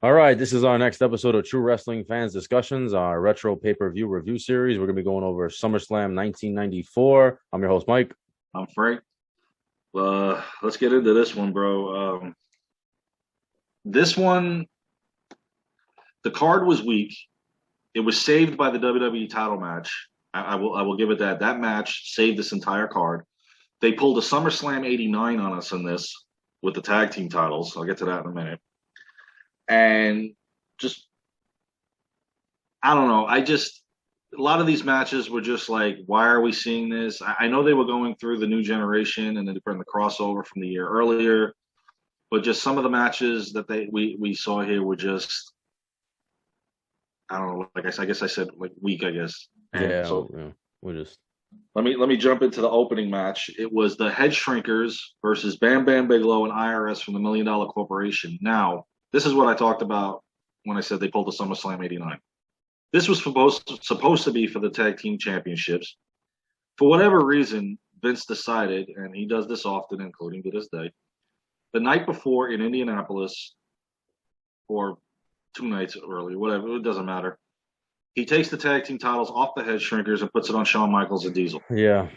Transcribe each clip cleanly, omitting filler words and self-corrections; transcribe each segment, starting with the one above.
All right, this is our next episode of True Wrestling Fans Discussions, our retro pay-per-view review series. We're going to be going over SummerSlam 1994. I'm your host, Mike. I'm Frank. Let's get into this one, bro. This one, the card was weak. It was saved by the WWE title match. I will give it that. That match saved this entire card. They pulled a SummerSlam '89 on us in this with the tag team titles. I'll get to that in a minute. And just, I don't know. A lot of these matches were just like, why are we seeing this? I know they were going through the new generation and then bring the crossover from the year earlier, but just some of the matches that we saw here were just, I don't know. I guess I said like weak. I guess. And Yeah, so yeah, we're just let me jump into the opening match. It was the Head Shrinkers versus Bam Bam Bigelow and IRS from the Million Dollar Corporation. Now, this is what I talked about when I said they pulled the SummerSlam '89. This was supposed to be for the tag team championships. For whatever reason, Vince decided, and he does this often, including to this day, the night before in Indianapolis, or 2 nights early, whatever, it doesn't matter. He takes the tag team titles off the Head Shrinkers and puts it on Shawn Michaels and Diesel. yeah.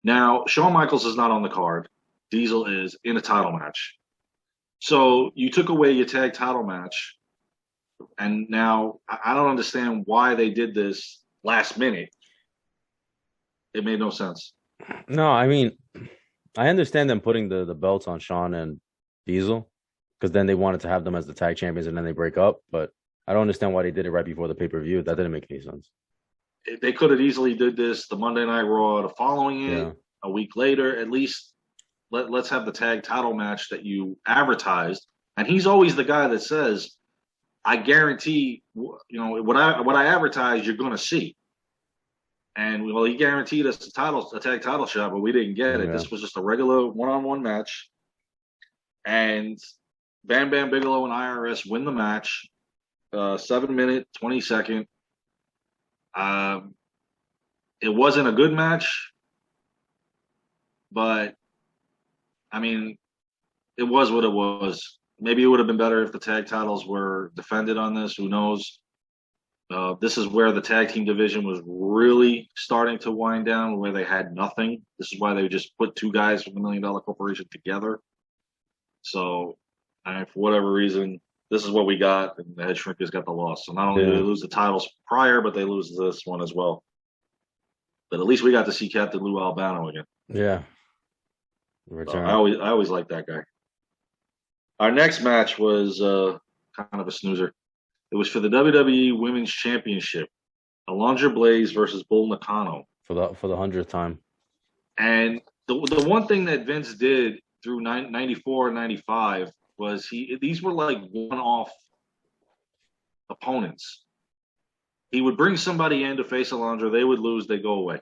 Now, Shawn Michaels is not on the card. Diesel is in a title match. So you took away your tag title match, and now I don't understand why they did this last minute. It made no sense. No, I mean, I understand them putting the belts on Shawn and Diesel because then they wanted to have them as the tag champions and then they break up. But I don't understand why they did it right before the pay-per-view. That didn't make any sense. They could have easily did this the Monday Night Raw, the following it, Yeah, a week later. At least let's have the tag title match that you advertised. And he's always the guy that says, "I guarantee, what I advertise, you're going to see." And well, he guaranteed us a tag title shot, but we didn't get it. yeah. This was just a regular one-on-one match, and Bam Bam Bigelow and IRS win the match. 7 minute, 20 second. Um, it wasn't a good match, but I mean, it was what it was. Maybe it would have been better if the tag titles were defended on this. Who knows? This is where the tag team division was really starting to wind down, where they had nothing. This is why they just put two guys from the Million Dollar Corporation together. So, I mean, for whatever reason, this is what we got, and the Head Shrinkers got the loss. So not only did they Yeah, lose the titles prior, but they lose this one as well. But at least we got to see Captain Lou Albano again. yeah. So I Return. always liked that guy. Our next match was kind of a snoozer. It was for the WWE Women's Championship. Alundra Blaze versus Bull Nakano. For the 100th time. And the one thing that Vince did through 94 and 95 was these were like one-off opponents. He would bring somebody in to face Alundra, they would lose, they go away.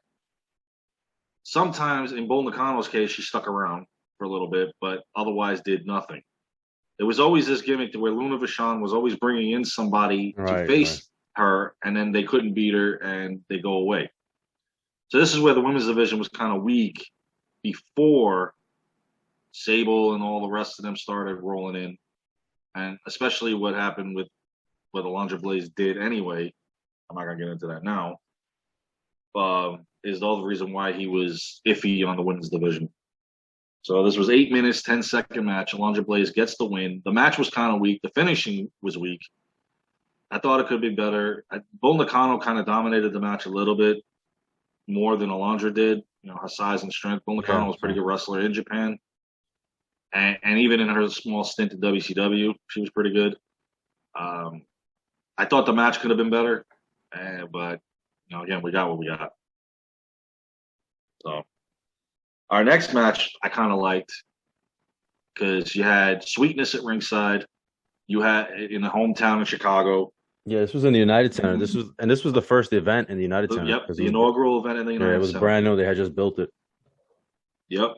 Sometimes in Bull Nakano's case, she stuck around for a little bit, but otherwise did nothing. There was always this gimmick to where Luna Vachon was always bringing in somebody to Right, right. face her, and then they couldn't beat her and they go away. So this is where the women's division was kind of weak before Sable and all the rest of them started rolling in, and especially what happened with what Alundra Blaze did anyway. I'm not gonna get into that now. Is all the reason why he was iffy on the women's division. So this was 8 minutes, 10 second match. Alundra Blaze gets the win. The match was kind of weak. The finishing was weak. I thought it could be better. Bull Nakano kind of dominated the match a little bit more than Alundra did. You know, her size and strength. Bull Nakano Yeah, was a pretty so good wrestler in Japan. And even in her small stint at WCW, she was pretty good. Um, I thought the match could have been better, but again, we got what we got. So our next match, I kind of liked because you had Sweetness at ringside. You had in the hometown in Chicago. yeah, this was in the United Center. This was the first event in the United Center Yep, because the inaugural event in the yeah, it United was Center. brand new. They had just built it. Yep,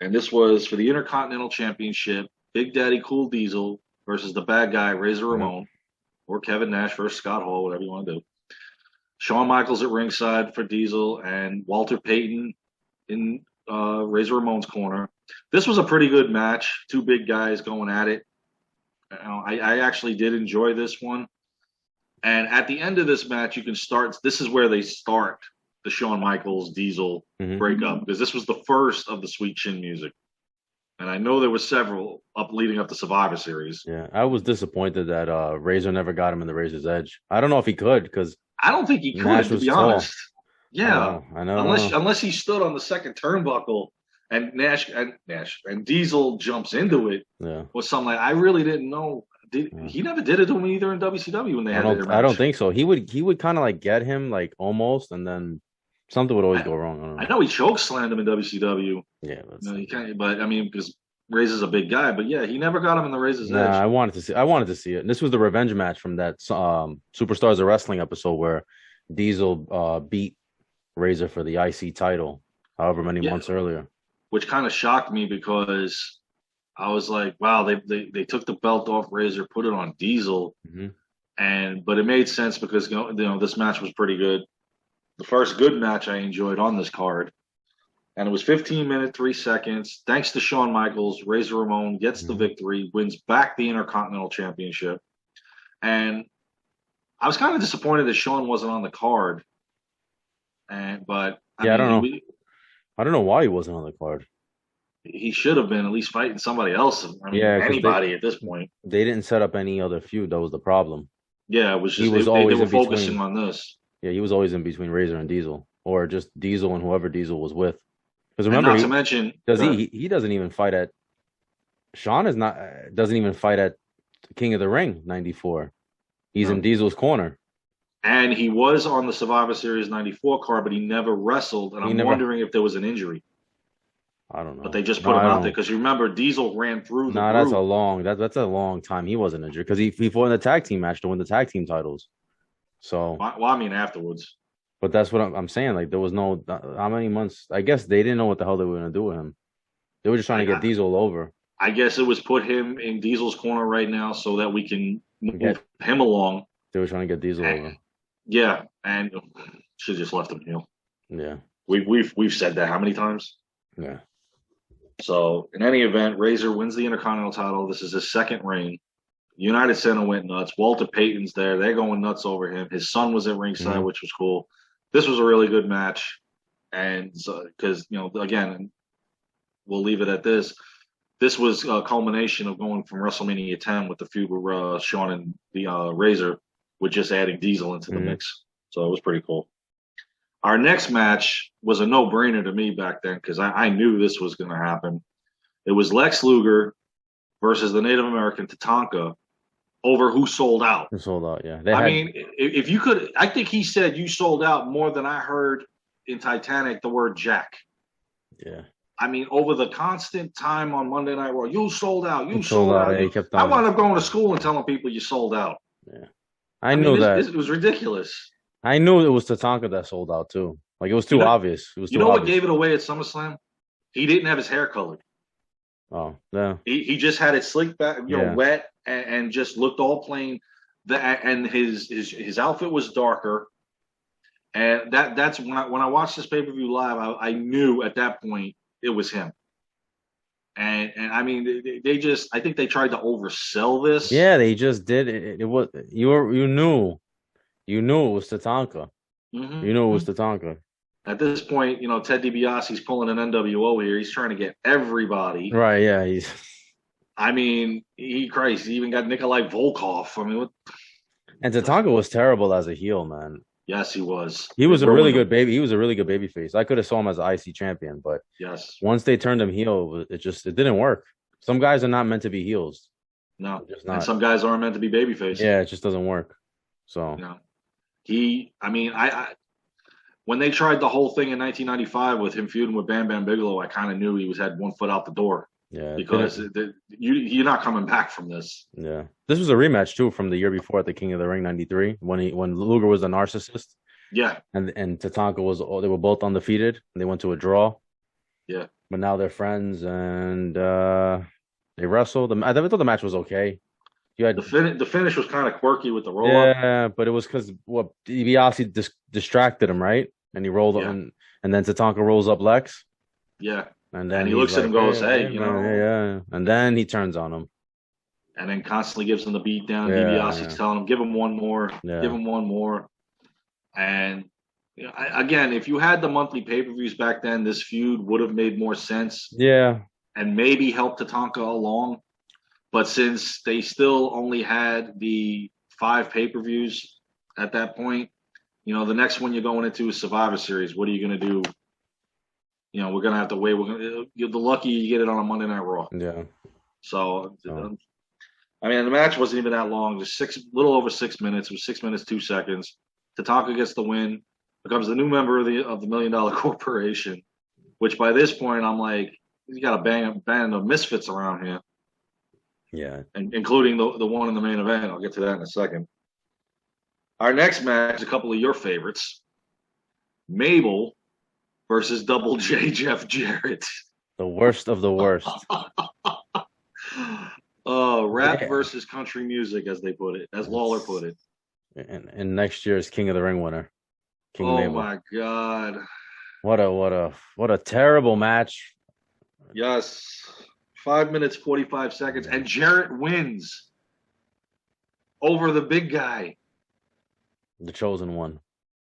and this was for the Intercontinental Championship. Big Daddy Cool Diesel versus the bad guy Razor Yeah. Ramon, or Kevin Nash versus Scott Hall, whatever you want to do. Shawn Michaels at ringside for Diesel, and Walter Payton in Razor Ramon's corner. This was a pretty good match. Two big guys going at it. I actually did enjoy this one. And at the end of this match, you can start. This is where they start the Shawn Michaels Diesel breakup, because this was the first of the Sweet Chin music. And I know there were several leading up to Survivor Series. Yeah, I was disappointed that Razor never got him in the Razor's Edge. I don't know if he could, because I don't think he could, to be honest. Yeah, I know. Unless he stood on the second turnbuckle and Nash and Diesel jumps into it, or something like. I really didn't know. He never did it to him either in WCW when they had their match? I don't think so. He would kind of like get him like almost, and then something would always go wrong. I know he choke slammed him in WCW. Yeah, he can't. But I mean, because Razor's a big guy. But yeah, he never got him in the Razor's Edge. I wanted to see it. And this was the revenge match from that Superstars of Wrestling episode where Diesel beat Razor for the IC title, however many months earlier. Which kind of shocked me, because I was like, wow, they took the belt off Razor, put it on Diesel, but it made sense because this match was pretty good. The first good match I enjoyed on this card, and it was 15 minutes 3 seconds. Thanks to Shawn Michaels, Razor Ramon gets the victory, wins back the Intercontinental Championship, and I was kind of disappointed that Shawn wasn't on the card. But I don't know. I don't know why he wasn't on the card. He should have been at least fighting somebody else. I mean, anybody at this point. They didn't set up any other feud. That was the problem. Yeah, it was just they were focusing on this. Yeah, he was always in between Razor and Diesel, or just Diesel and whoever Diesel was with. Because remember, not to mention, he doesn't even fight at. Shawn doesn't even fight at King of the Ring '94. He's in Diesel's corner. And he was on the Survivor Series '94 card, but he never wrestled. And I'm wondering if there was an injury. I don't know. But they just put him out there because you remember Diesel ran through the group. That's a long time. He wasn't injured because he fought in the tag team match to win the tag team titles. So well, I mean afterwards. But that's what I'm saying. Like there was no how many months? I guess they didn't know what the hell they were going to do with him. They were just trying to get Diesel over. I guess it was put him in Diesel's corner right now so that we can move him along. They were trying to get Diesel over. Yeah, and should have just left him heel. Yeah, we've said that how many times? Yeah. So in any event, Razor wins the Intercontinental title. This is his second reign. United Center went nuts. Walter Payton's there. They're going nuts over him. His son was at ringside, which was cool. This was a really good match. And because, again, we'll leave it at this. This was a culmination of going from WrestleMania 10 with the feud with Shawn and the Razor, with just adding Diesel into the mix. So it was pretty cool. Our next match was a no-brainer to me back then because I knew this was going to happen. It was Lex Luger versus the Native American Tatanka over who sold out. Who sold out, yeah. I mean, if you could, I think he said you sold out more than I heard in Titanic the word Jack. Yeah. I mean, over the constant time on Monday Night Raw, you sold out. You sold out. Yeah, I wound up going to school and telling people you sold out. Yeah. I knew that. It was ridiculous. I knew it was Tatanka that sold out too. Like it was too obvious. It was too what gave it away at SummerSlam? He didn't have his hair colored. Oh, yeah. He just had it slicked back, wet, and just looked all plain. And his outfit was darker. And that's when I watched this pay-per-view live, I knew at that point it was him. And I mean I think they tried to oversell this. Yeah, they just did. It was you knew it was Tatanka. Mm-hmm. You knew it was Tatanka. At this point, Ted DiBiase's pulling an NWO here. He's trying to get everybody. Right, yeah. I mean, he even got Nikolai Volkov. I mean, what? And Tatanka was terrible as a heel, man. Yes, he was. He was a really good baby. He was a really good baby face. I could have saw him as an IC champion, but yes, once they turned him heel, it didn't work. Some guys are not meant to be heels. No, and some guys aren't meant to be baby faces. Yeah, it just doesn't work. So when they tried the whole thing in 1995 with him feuding with Bam Bam Bigelow, I kind of knew he had one foot out the door. Yeah, because you're not coming back from this. Yeah, this was a rematch too from the year before at the King of the Ring '93 when Luger was a narcissist. Yeah, and Tatanka they were both undefeated and they went to a draw. Yeah, but now they're friends and they wrestled. I thought the match was okay. You had the finish was kind of quirky with the roll up. Yeah, but it was because DiBiase distracted him, right? And he rolled up, and then Tatanka rolls up Lex. Yeah. And then he looks at him and goes, hey, yeah. And then he turns on him. and then constantly gives him the beat down. Yeah, DiBiase's telling him, give him one more, yeah. give him one more. And again, if you had the monthly pay-per-views back then, this feud would have made more sense Yeah. and maybe helped Tatanka along. But since they still only had the 5 pay-per-views at that point, the next one you're going into is Survivor Series. What are you going to do? We're going to have to wait. You're the lucky you get it on a Monday Night Raw. Yeah. So, I mean, the match wasn't even that long. Just little over 6 minutes. It was 6 minutes 2 seconds. Tatanka gets the win, becomes the new member of the $1 Million Corporation. Which by this point, I'm like, you got a band of misfits around here. Yeah. And including the one in the main event. I'll get to that in a second. Our next match, a couple of your favorites. Mabel versus Double J Jeff Jarrett. The worst of the worst. Rap versus country music, as they put it, as Lawler put it. And next year's King of the Ring winner. King Oh Mabel. my God. What a terrible match. Yes. 5 minutes, 45 seconds. And Jarrett wins over the big guy. The chosen one.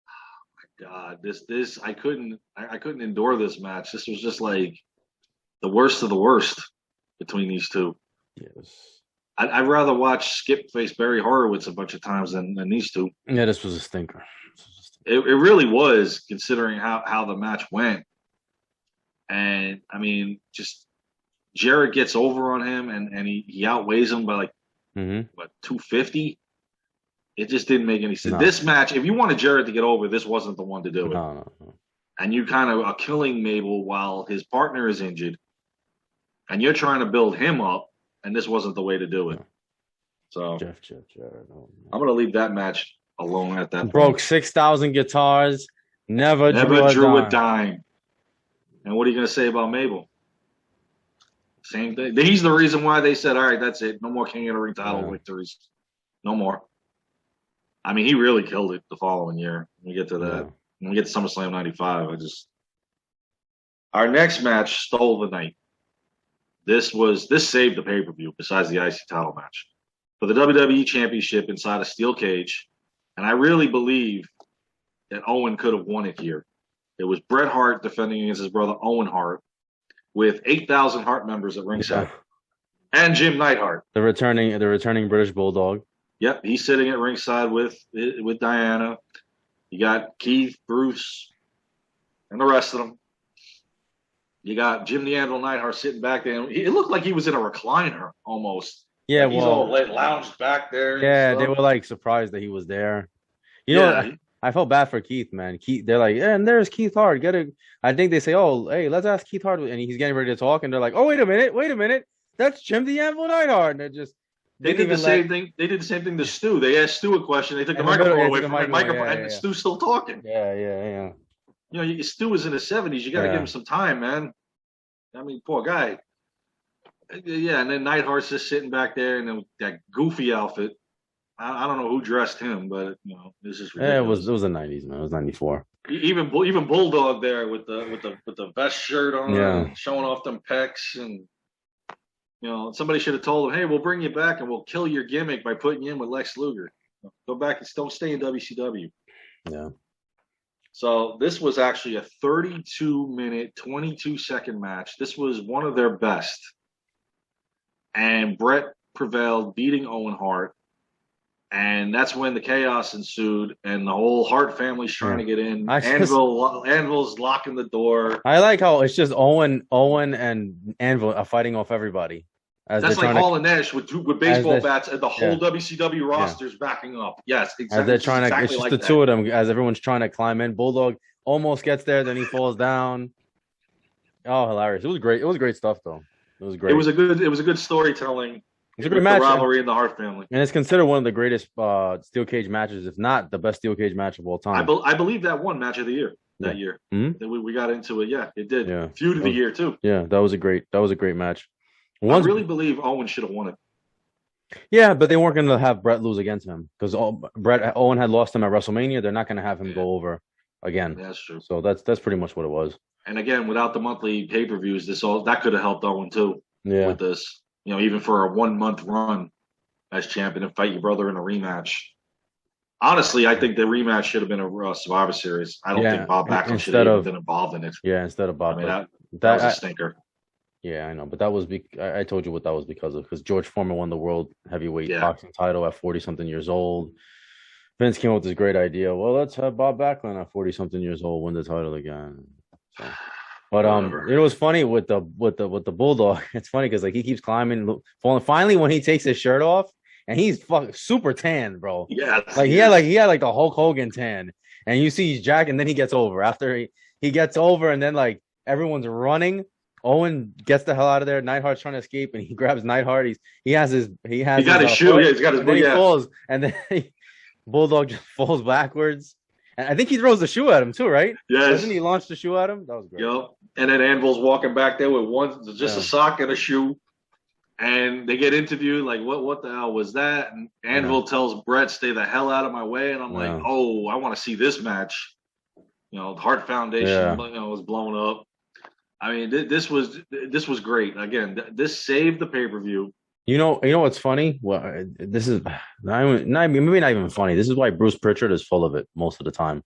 Oh my God. This I couldn't endure this match. This was just like the worst of the worst between these two. Yes. I'd rather watch Skip face Barry Horowitz a bunch of times than these two. Yeah, this was a stinker. It really was, considering how the match went. And I mean, just Jarrett gets over on him, and he outweighs him by like 250. It just didn't make any sense. No. This match, if you wanted Jarrett to get over, this wasn't the one to do it. No. And you kind of are killing Mabel while his partner is injured, and you're trying to build him up, and this wasn't the way to do it. No. So Jeff Jarrett. Oh, I'm gonna leave that match alone at that point. Broke 6,000 guitars. Never drew a dime. And what are you gonna say about Mabel? Same thing. He's the reason why they said, all right, that's it. No more King of the Ring title victories. No more. I mean, he really killed it the following year. When we get to that. Yeah. When we get to SummerSlam 95, our next match stole the night. This saved the pay-per-view besides the IC title match. For the WWE Championship inside a steel cage. And I really believe that Owen could have won it here. It was Bret Hart defending against his brother Owen Hart with 8,000 Hart members at ringside. And Jim Neidhart. The returning British Bulldog. Yep, he's sitting at ringside with Diana. You got Keith, Bruce, and the rest of them. You got Jim the Anvil Neidhart sitting back there. It looked like he was in a recliner almost. Yeah, like he's all lounged back there. Yeah, they were like surprised that he was there. You know what? I felt bad for Keith, man. They're like, yeah, and there's Keith Hart. I think they say, oh, hey, let's ask Keith Hart, and he's getting ready to talk, and they're like, oh, wait a minute, that's Jim the Anvil Neidhart, and they're just. They did the same thing. They did the same thing to Stu. They asked Stu a question. They took the microphone away from him, and Stu's still talking. Yeah. Stu was in his 70s. You got to give him some time, man. I mean, poor guy. Yeah, and then Neidhart's just sitting back there in that goofy outfit. I don't know who dressed him, but this is ridiculous. Yeah, it was the 90s, man. It was 94. Even Bulldog there with the vest shirt on, showing off them pecs, and somebody should have told him, hey, we'll bring you back and we'll kill your gimmick by putting you in with Lex Luger. Go back and don't stay in WCW. Yeah. So this was actually a 32-minute, 22-second match. This was one of their best. And Bret prevailed, beating Owen Hart. And that's when the chaos ensued, and the whole Hart family's trying to get in. Anvil's locking the door. I like how it's just Owen and Anvil are fighting off everybody. That's like Hall and Nash with baseball bats, and the whole WCW roster's backing up. Yes, exactly. As they're trying to, it's just the two of them as everyone's trying to climb in. Bulldog almost gets there, then he falls down. Oh, hilarious! It was great. It was great stuff, though. It was great. It was a good storytelling. It's a great match. The rivalry in the Hart family, and it's considered one of the greatest steel cage matches, if not the best steel cage match of all time. I believe that won match of the year that year. Mm-hmm. We got into it. Yeah, it did. Yeah. Feud of the year too. Yeah, that was a great match. I really believe Owen should have won it. Yeah, but they weren't going to have Bret lose against him because Owen had lost him at WrestleMania. They're not going to have him go over again. Yeah, that's true. So that's pretty much what it was. And again, without the monthly pay-per-views, that could have helped Owen too. Yeah. With this, even for a 1 month run. as champion and fight your brother in a rematch. Honestly, I think the rematch should have been a Survivor Series. I don't think Yeah, Bob Backlund should have even been involved in it. Yeah, instead of I Bob, mean, but that was a stinker. Yeah, I know, but that was I told you what that was because George Foreman won the world heavyweight Yeah. boxing title at 40 something years old. Vince came up with this great idea. Well, let's have Bob Backlund at 40 something years old win the title again. So, but Whatever. it was funny with the Bulldog. It's funny because like he keeps climbing, falling. Finally, when he takes his shirt off and he's fucking super tan, bro. Yeah, like he had like the Hulk Hogan tan, and you see he's Jack, and then he gets over after he gets over, and then like everyone's running. Owen gets the hell out of there. Neidhart's trying to escape, and he grabs Neidhart. He got his shoe. Yeah, he's got his. And then he falls, and then Bulldog just falls backwards. And I think he throws the shoe at him too, right? Yes. Doesn't he launch the shoe at him? That was great. Yep. And then Anvil's walking back there with a sock and a shoe. And they get interviewed, like, what the hell was that? And Anvil tells Brett, stay the hell out of my way. And I'm like, oh, I want to see this match. You know, the Hart Foundation was blown up. I mean, this was great. Again, this saved the pay-per-view. You know what's funny? Well, this is maybe not even funny. This is why Bruce Pritchard is full of it most of the time.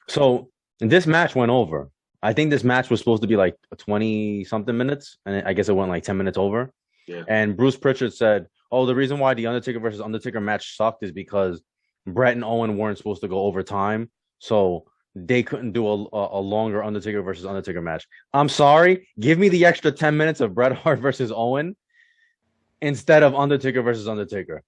So this match went over. I think this match was supposed to be like 20 something minutes, and I guess it went like 10 minutes over. Yeah. And Bruce Pritchard said, "Oh, the reason why the Undertaker versus Undertaker match sucked is because Brett and Owen weren't supposed to go over time, so they couldn't do a longer Undertaker versus Undertaker match." I'm sorry, give me the extra 10 minutes of Bret Hart versus Owen instead of Undertaker versus Undertaker.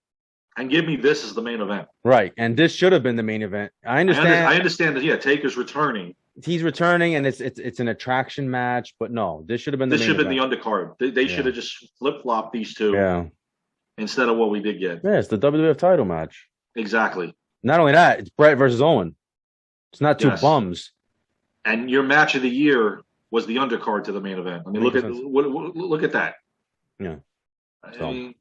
And give me this as the main event. Right. And this should have been the main event. I understand that, Taker's returning. He's returning, and it's an attraction match, but no, this should have been the main event. This should have been the undercard. They should have just flip-flopped these two instead of what we did get. Yeah, it's the WWF title match. Exactly. Not only that, it's Bret versus Owen. It's not two bums. And your match of the year was the undercard to the main event. I mean, look at that. Yeah. I mean,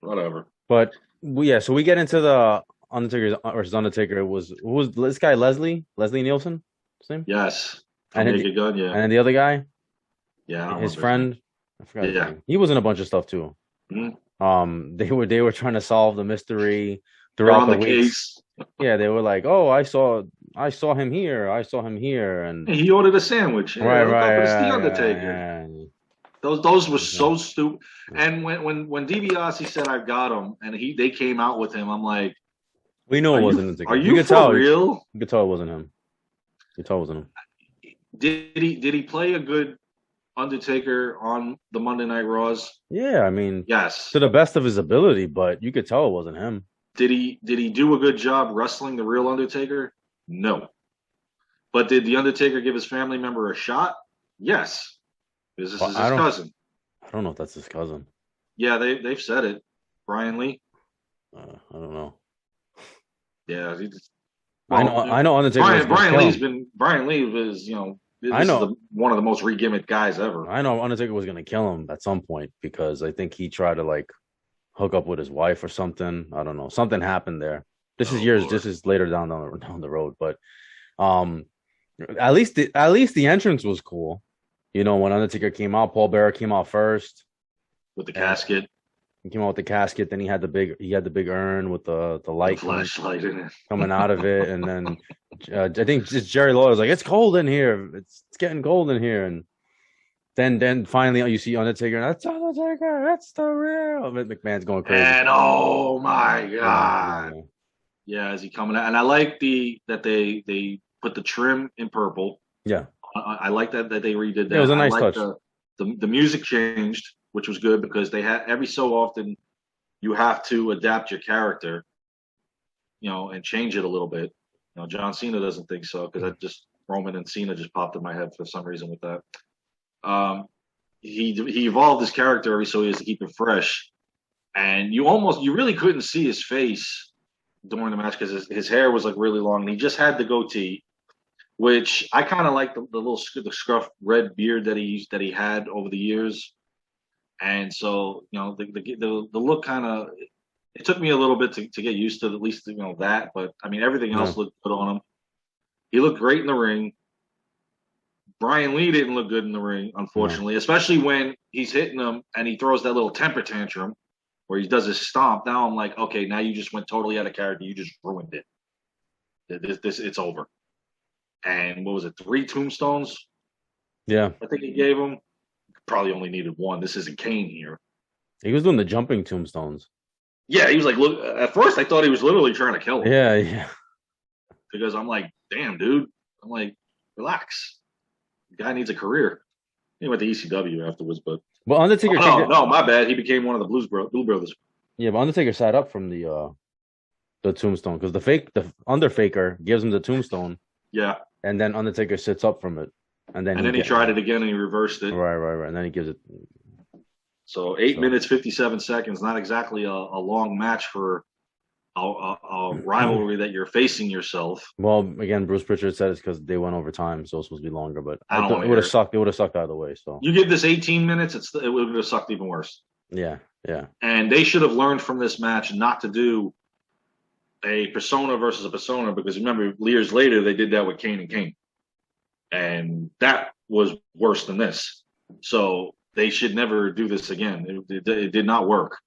whatever. But so we get into the Undertaker versus Undertaker. Who was this guy? Leslie Nielsen. Same. Yes. And then the other guy. Yeah. His friend. I forgot his name. He was in a bunch of stuff too. Mm-hmm. They were trying to solve the mystery throughout the case. Yeah, they were like, "Oh, I saw him here. I saw him here," and he ordered a sandwich. Right. It's the Undertaker. Those were so stupid. And when DiBiase said I got him, and they came out with him, I'm like, we know it wasn't Undertaker. Are you for real? You could tell it wasn't him. You could tell it wasn't him. Did he play a good Undertaker on the Monday Night Raws? Yeah, I mean, yes, to the best of his ability, but you could tell it wasn't him. Did he do a good job wrestling the real Undertaker? No. But did the Undertaker give his family member a shot? Yes. This is his cousin. I don't know if that's his cousin. Yeah, they've said it. Brian Lee. I don't know. Yeah, I know Undertaker. Brian Lee was one of the most re-gimmicked guys ever. I know Undertaker was going to kill him at some point because I think he tried to like hook up with his wife or something. I don't know. Something happened there. This is later down the road, but at least the entrance was cool. You know, when Undertaker came out, Paul Bearer came out first with the casket. He came out with the casket. Then he had the big urn with the light flashlight in it coming out of it, and then I think just Jerry Lawler was like, "It's cold in here. It's getting cold in here." And then finally you see Undertaker. That's Undertaker. That's the real. McMahon's going crazy. And oh my god, yeah, is he coming out? And I like that they put the trim in purple. Yeah. I like that they redid that. Yeah, it was a nice touch. The music changed, which was good because they had every so often you have to adapt your character, and change it a little bit. John Cena doesn't think so because Roman and Cena just popped in my head for some reason with that. He evolved his character every so he has to keep it fresh, and you really couldn't see his face during the match because his hair was like really long and he just had the goatee. Which I kind of like the scruff red beard that he had over the years, and so the look kind of it took me a little bit to get used to at least that, but I mean everything else looked good on him. He looked great in the ring. Brian Lee didn't look good in the ring, unfortunately, especially when he's hitting him and he throws that little temper tantrum. where he does his stomp. Now I'm like, okay, now you just went totally out of character. You just ruined it. This it's over. And what was it? 3 tombstones? Yeah. I think he gave him. Probably only needed 1. This isn't Kane here. He was doing the jumping tombstones. Yeah, he was like, look. At first, I thought he was literally trying to kill him. Yeah, yeah. Because I'm like, damn, dude. I'm like, relax. The guy needs a career. He went to ECW afterwards, but Undertaker. no, my bad. He became one of the Blue Brothers. Yeah, but Undertaker sat up from the tombstone because the Underfaker gives him the tombstone. Yeah, and then Undertaker sits up from it, and then he tried it again and he reversed it. Right, and then he gives it. So 8 minutes 57 seconds. Not exactly a long match for a rivalry that you're facing yourself. Well, again, Bruce Pritchard said it's because they went over time, so it's supposed to be longer. But it would have sucked. It would have sucked either way. So you give this 18 minutes, it would have sucked even worse. Yeah. And they should have learned from this match not to do a persona versus a persona, because remember, years later they did that with Kane and Kane, and that was worse than this. So they should never do this again. It did not work.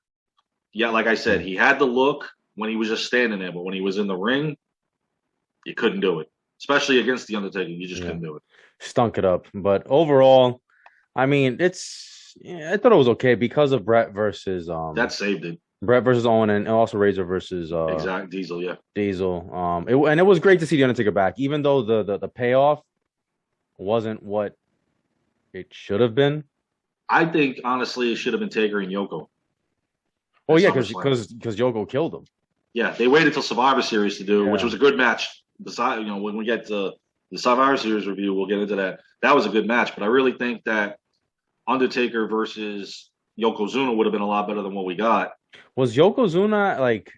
Yeah, like I said, he had the look when he was just standing there, but when he was in the ring, you couldn't do it. Especially against the Undertaker, you just couldn't do it. Stunk it up. But overall, I mean, I thought it was okay because of Brett versus that saved it. Brett versus Owen, and also Razor versus Diesel, yeah. Diesel. It was great to see the Undertaker back, even though the payoff wasn't what it should have been. I think honestly it should have been Taker and Yoko. Oh yeah, because Yoko killed him. Yeah, they waited till Survivor Series to do it, which was a good match. Besides, when we get to the Survivor Series review, we'll get into that. That was a good match, but I really think that Undertaker versus Yokozuna would have been a lot better than what we got. Was Yokozuna like?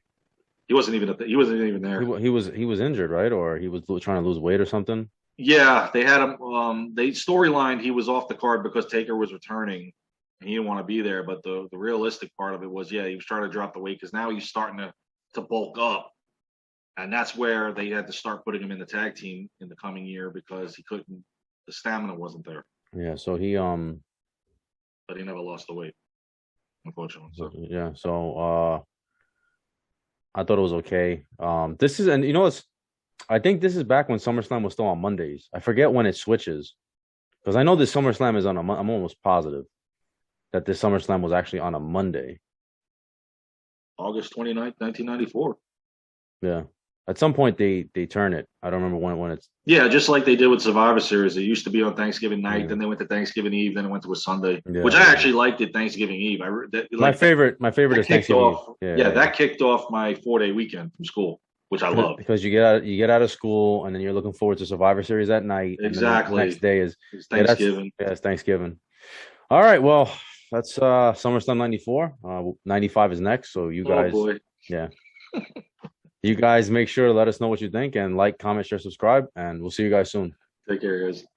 He wasn't even there. He was injured, right? Or he was trying to lose weight or something. Yeah, they had him. They storylined he was off the card because Taker was returning. He didn't want to be there, but the realistic part of it was, he was trying to drop the weight because now he's starting to bulk up, and that's where they had to start putting him in the tag team in the coming year because he couldn't. The stamina wasn't there. Yeah, so but he never lost the weight, unfortunately. So. Yeah, so I thought it was okay. This is, and I think this is back when SummerSlam was still on Mondays. I forget when it switches, because I know this SummerSlam is on I'm almost positive that this SummerSlam was actually on a Monday. August 29th, 1994. Yeah. At some point they turn it. I don't remember when it's. Yeah, just like they did with Survivor Series. It used to be on Thanksgiving night, then they went to Thanksgiving Eve, then it went to a Sunday, which I actually liked it. Thanksgiving Eve. My favorite is Thanksgiving Eve. Yeah, that kicked off my 4-day weekend from school, which I love because you get out of school and then you're looking forward to Survivor Series that night. Exactly. And the next day is Thanksgiving. It's Thanksgiving. All right, well, that's SummerSlam 94. 95 is next, so you guys. Oh boy. Yeah. You guys make sure to let us know what you think and like, comment, share, subscribe, and we'll see you guys soon. Take care, guys.